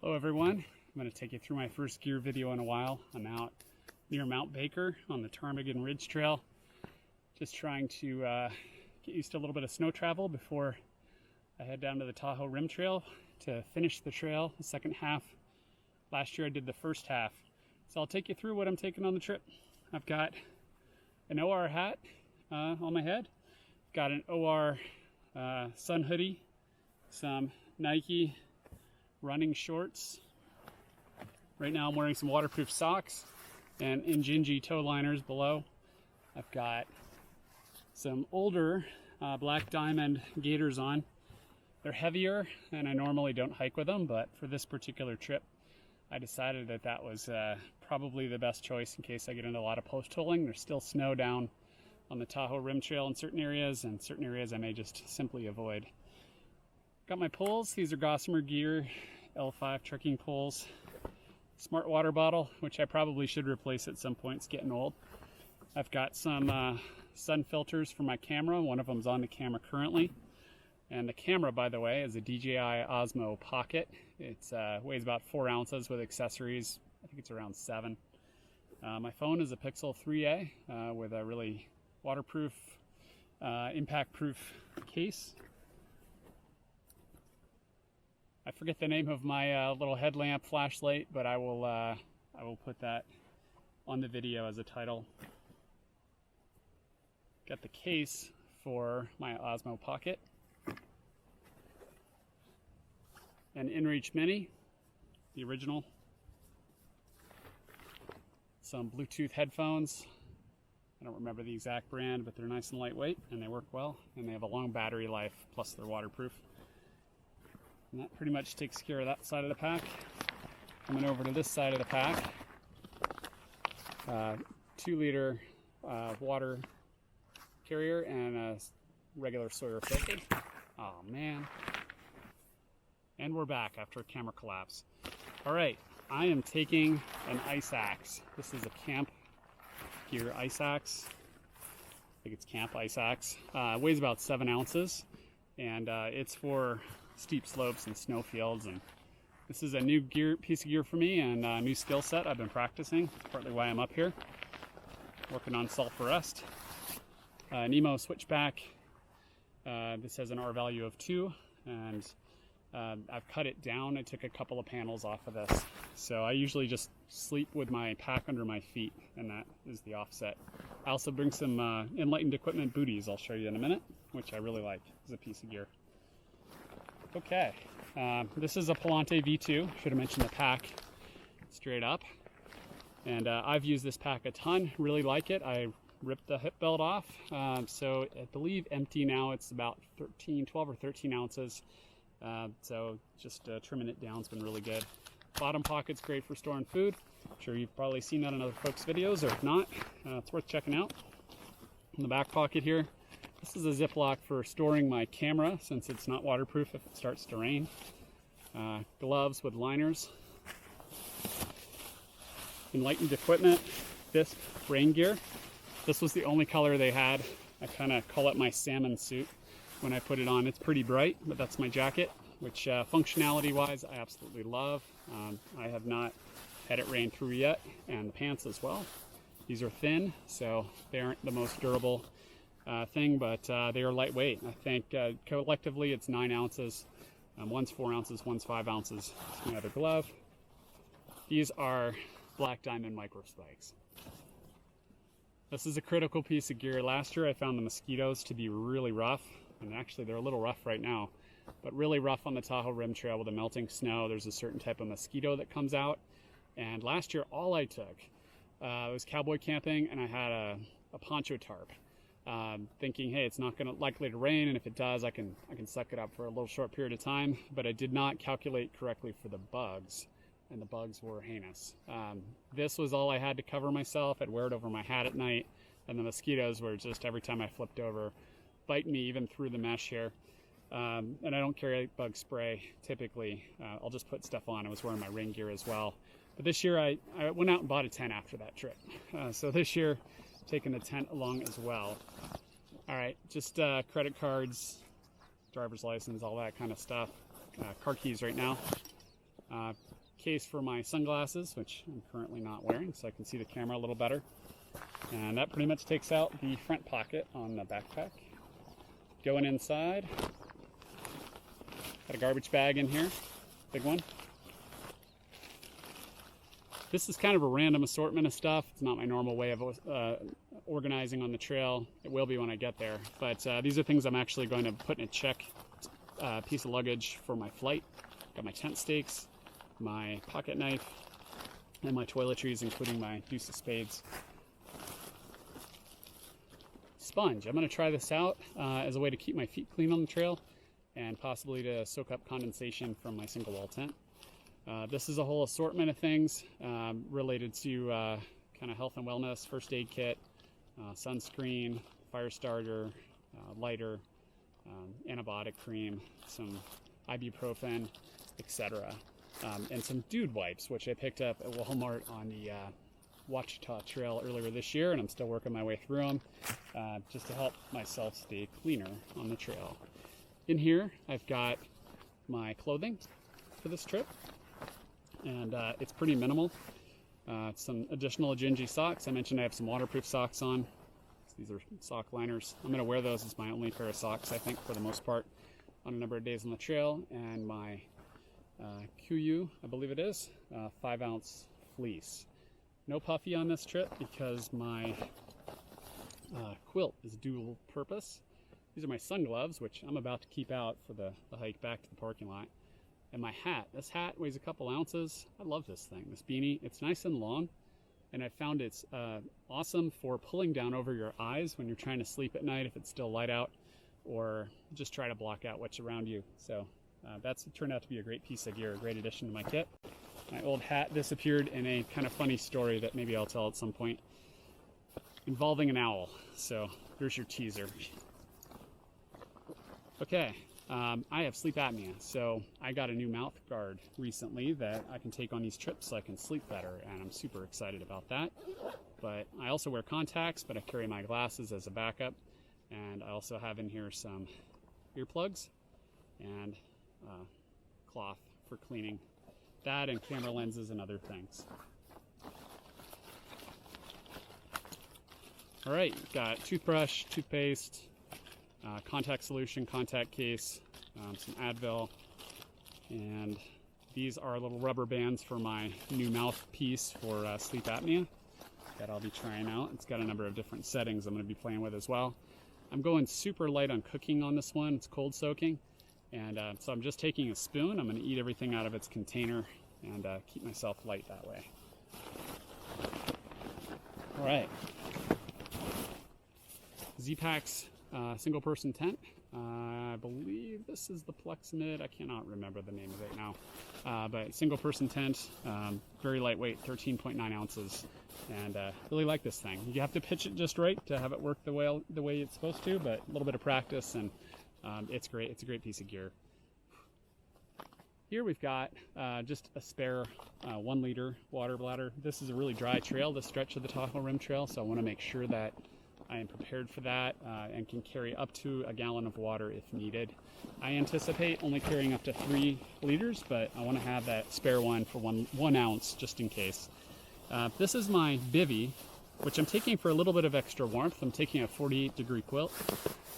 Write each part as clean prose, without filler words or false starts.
Hello everyone, I'm going to take you through my first gear video in a while. I'm out near Mount Baker on the Ptarmigan Ridge Trail, just trying to get used to a little bit of snow travel before I head down to the Tahoe Rim Trail to finish the trail, the second half. Last year I did the first half, so I'll take you through what I'm taking on the trip. I've got an OR hat on my head, got an OR sun hoodie, some Nike running shorts. Right now I'm wearing some waterproof socks and Injinji toe liners below. I've got some older black diamond gaiters on. They're heavier and I normally don't hike with them, but for this particular trip I decided that that was probably the best choice in case I get into a lot of post holing. There's still snow down on the Tahoe Rim Trail in certain areas, and certain areas I may just simply avoid. Got my poles. These are Gossamer Gear L5 trekking poles. Smart water bottle, which I probably should replace at some point. It's getting old. I've got some sun filters for my camera. One of them's on the camera currently. And the camera, by the way, is a DJI Osmo Pocket. It weighs about 4 ounces with accessories. I think it's around 7. My phone is a Pixel 3a with a really waterproof, impact-proof case. I forget the name of my little headlamp flashlight, but I will put that on the video as a title. Got the case for my Osmo Pocket. An InReach Mini, the original. Some Bluetooth headphones. I don't remember the exact brand, but they're nice and lightweight and they work well, and they have a long battery life, plus they're waterproof. And that pretty much takes care of that side of the pack. Coming over to this side of the pack, 2-liter water carrier and a regular Sawyer filter. Oh man. And we're back after a camera collapse. All right, I am taking an ice axe. This is a Camp Gear ice axe. I think it's Camp ice axe. Weighs about 7 ounces, and it's for steep slopes and snow fields. And this is a new piece of gear for me, and a new skill set I've been practicing. Partly why I'm up here, working on self-arrest. Nemo switchback. This has an R value of 2, and I've cut it down. I took a couple of panels off of this. So I usually just sleep with my pack under my feet, and that is the offset. I also bring some Enlightened Equipment booties I'll show you in a minute, which I really like as a piece of gear. Okay, this is a Palante V2. Should have mentioned the pack straight up. And I've used this pack a ton, really like it. I ripped the hip belt off. So I believe empty now it's about 12 or 13 ounces. So just trimming it down has been really good. Bottom pocket's great for storing food. I'm sure you've probably seen that in other folks' videos, or if not, it's worth checking out. In the back pocket here, this is a Ziploc for storing my camera since it's not waterproof if it starts to rain. Gloves with liners. Enlightened Equipment, this rain gear. This was the only color they had. I kind of call it my salmon suit. When I put it on, it's pretty bright, but that's my jacket, which functionality wise I absolutely love. I have not had it rain through yet, and the pants as well. These are thin, so they aren't the most durable thing, but they are lightweight. I think collectively it's 9 ounces. One's 4 ounces, one's 5 ounces. That's my other glove. These are black diamond micro spikes. This is a critical piece of gear. Last year I found the mosquitoes to be really rough. And actually they're a little rough right now, but really rough on the Tahoe Rim Trail with the melting snow. There's a certain type of mosquito that comes out, and last year all I took was cowboy camping, and I had a poncho tarp, thinking, hey, it's not likely to rain, and if it does I can suck it up for a little short period of time. But I did not calculate correctly for the bugs, and the bugs were heinous. This was all I had to cover myself. I'd wear it over my hat at night, and the mosquitoes were just, every time I flipped over, bite me even through the mesh here. And I don't carry bug spray typically. I'll just put stuff on. I was wearing my rain gear as well. But this year I went out and bought a tent after that trip. So this year, taking the tent along as well. All right, just credit cards, driver's license, all that kind of stuff. Car keys right now. case for my sunglasses, which I'm currently not wearing, so I can see the camera a little better. And that pretty much takes out the front pocket on the backpack. Going inside, got a garbage bag in here, big one. This is kind of a random assortment of stuff. It's not my normal way of organizing on the trail. It will be when I get there. But these are things I'm actually going to put in a check piece of luggage for my flight. Got my tent stakes, my pocket knife, and my toiletries, including my deuce of spades. Sponge. I'm going to try this out as a way to keep my feet clean on the trail and possibly to soak up condensation from my single wall tent. This is a whole assortment of things related to kind of health and wellness, first aid kit, sunscreen, fire starter, lighter, antibiotic cream, some ibuprofen, etc. And some dude wipes, which I picked up at Walmart on the Ouachita Trail earlier this year, and I'm still working my way through them just to help myself stay cleaner on the trail. In here, I've got my clothing for this trip, and it's pretty minimal. Some additional Gingy socks. I mentioned I have some waterproof socks on. These are sock liners. I'm going to wear those as my only pair of socks, I think, for the most part, on a number of days on the trail. And my QU, I believe it is, 5-ounce fleece. No puffy on this trip because my quilt is dual purpose. These are my sun gloves, which I'm about to keep out for the hike back to the parking lot. And my hat. This hat weighs a couple ounces. I love this thing, this beanie. It's nice and long, and I found it's awesome for pulling down over your eyes when you're trying to sleep at night if it's still light out, or just try to block out what's around you. So that's turned out to be a great piece of gear, a great addition to my kit. My old hat disappeared in a kind of funny story that maybe I'll tell at some point involving an owl. So here's your teaser. Okay. I have sleep apnea, so I got a new mouth guard recently that I can take on these trips so I can sleep better, and I'm super excited about that. But I also wear contacts, but I carry my glasses as a backup, and I also have in here some earplugs and cloth for cleaning that, and camera lenses and other things. All right, got toothbrush, toothpaste, contact solution, contact case, some Advil, and these are little rubber bands for my new mouthpiece for sleep apnea that I'll be trying out. It's got a number of different settings I'm going to be playing with as well. I'm going super light on cooking on this one. It's cold soaking, and so I'm just taking a spoon. I'm going to eat everything out of its container and keep myself light that way. All right, Z-Packs single person tent. I believe this is the Plexamid. I cannot remember the name of it now. But single person tent, very lightweight, 13.9 ounces. And really like this thing. You have to pitch it just right to have it work the way it's supposed to, but a little bit of practice, and it's great. It's a great piece of gear. Here we've got just a spare 1 liter water bladder. This is a really dry trail, this stretch of the Tahoe Rim Trail, so I want to make sure that I am prepared for that and can carry up to a gallon of water if needed. I anticipate only carrying up to 3 liters, but I want to have that spare one for one ounce just in case. This is my Bivvy, which I'm taking for a little bit of extra warmth. I'm taking a 48-degree quilt,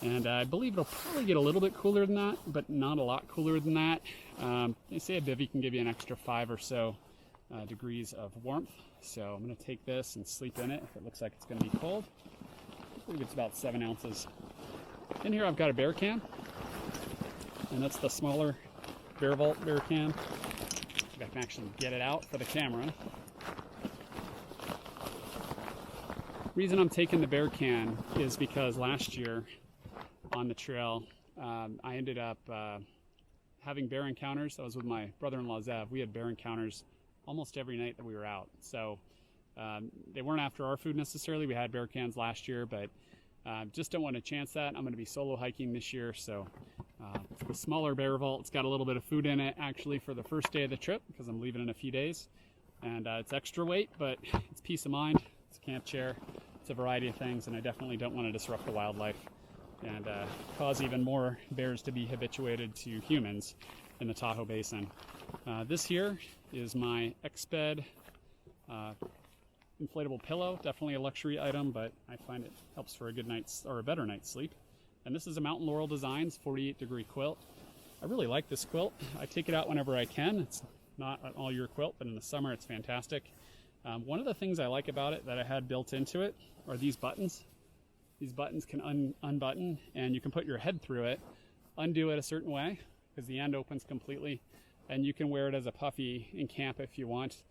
and I believe it'll probably get a little bit cooler than that, but not a lot cooler than that. They say a Bivvy can give you an extra 5 or so degrees of warmth, so I'm going to take this and sleep in it if it looks like it's going to be cold. I believe it's about 7 ounces. In here I've got a bear can, and that's the smaller Bear Vault bear can. If I can actually get it out for the camera. Reason I'm taking the bear can is because last year on the trail I ended up having bear encounters. I was with my brother-in-law Zev. We had bear encounters almost every night that we were out. So they weren't after our food necessarily. We had bear cans last year, but just don't want to chance that. I'm going to be solo hiking this year, so it's a smaller Bear Vault. It's got a little bit of food in it actually for the first day of the trip because I'm leaving in a few days, and it's extra weight, but it's peace of mind. It's a camp chair. It's a variety of things, and I definitely don't want to disrupt the wildlife and cause even more bears to be habituated to humans in the Tahoe Basin. This here is my X-Bed inflatable pillow. Definitely a luxury item, but I find it helps for a good night's or a better night's sleep. And this is a Mountain Laurel Designs 48-degree quilt. I really like this quilt. I take it out whenever I can. It's not an all-year quilt, but in the summer it's fantastic. One of the things I like about it that I had built into it are these buttons. These buttons can unbutton, and you can put your head through it, undo it a certain way, because the end opens completely, and you can wear it as a puffy in camp if you want.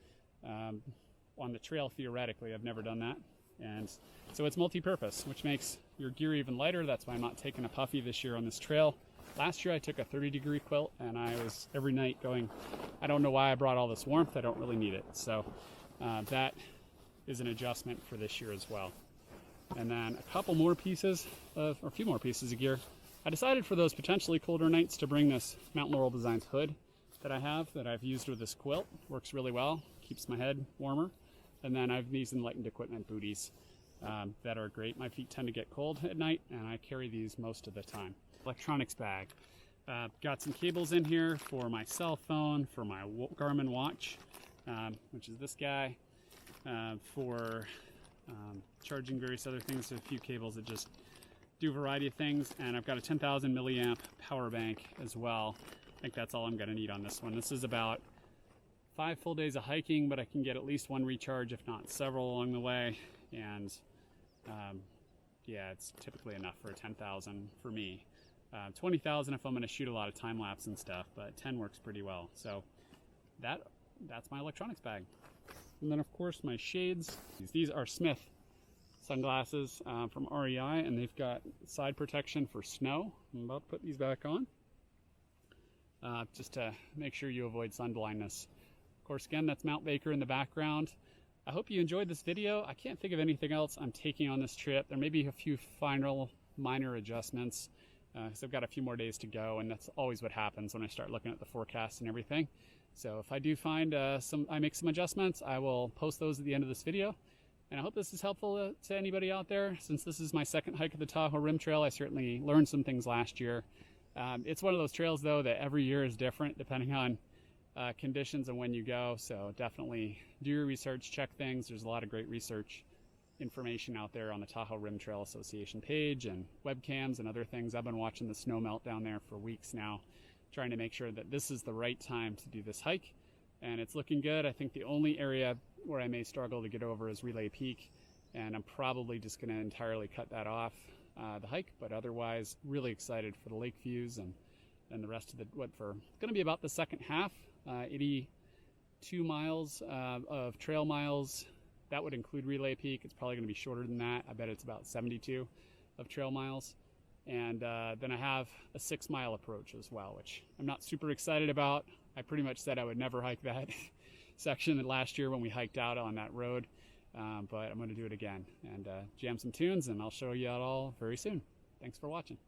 On the trail, theoretically, I've never done that. And so it's multi-purpose, which makes your gear even lighter. That's why I'm not taking a puffy this year on this trail. Last year I took a 30-degree quilt, and I was every night going, I don't know why I brought all this warmth. I don't really need it. So that is an adjustment for this year as well. And then a couple more pieces or a few more pieces of gear. I decided for those potentially colder nights to bring this Mountain Laurel Designs hood that I have, that I've used with this quilt. Works really well, keeps my head warmer. And then I have these enlightened equipment booties that are great. My feet tend to get cold at night, and I carry these most of the time. Electronics bag. Got some cables in here for my cell phone, for my Garmin watch, which is this guy, for charging various other things. A few cables that just do a variety of things. And I've got a 10,000 milliamp power bank as well. I think that's all I'm going to need on this one. This is about 5 full days of hiking, but I can get at least one recharge, if not several, along the way. And yeah, it's typically enough for a 10,000 for me. 20,000 if I'm going to shoot a lot of time lapse and stuff, but 10 works pretty well. So that's my electronics bag. And then of course my shades. These are Smith sunglasses from REI, and they've got side protection for snow. I'm about to put these back on just to make sure you avoid sun blindness. Of course, again, that's Mount Baker in the background. I hope you enjoyed this video. I can't think of anything else I'm taking on this trip. There may be a few final minor adjustments because I've got a few more days to go, and that's always what happens when I start looking at the forecast and everything. So if I do find I make some adjustments, I will post those at the end of this video. And I hope this is helpful to anybody out there. Since this is my second hike of the Tahoe Rim Trail, I certainly learned some things last year. It's one of those trails, though, that every year is different depending on conditions and when you go. So definitely do your research, check things. There's a lot of great research information out there on the Tahoe Rim Trail Association page, and webcams and other things. I've been watching the snow melt down there for weeks now, trying to make sure that this is the right time to do this hike, and it's looking good. I think the only area where I may struggle to get over is Relay Peak, and I'm probably just going to entirely cut that off the hike, but otherwise really excited for the lake views and the rest of the it's going to be about the second half. 82 miles of trail miles. That would include Relay Peak. It's probably going to be shorter than that. I bet it's about 72 of trail miles. And then I have a 6-mile approach as well, which I'm not super excited about. I pretty much said I would never hike that section last year when we hiked out on that road. But I'm going to do it again and jam some tunes, and I'll show you it all very soon. Thanks for watching.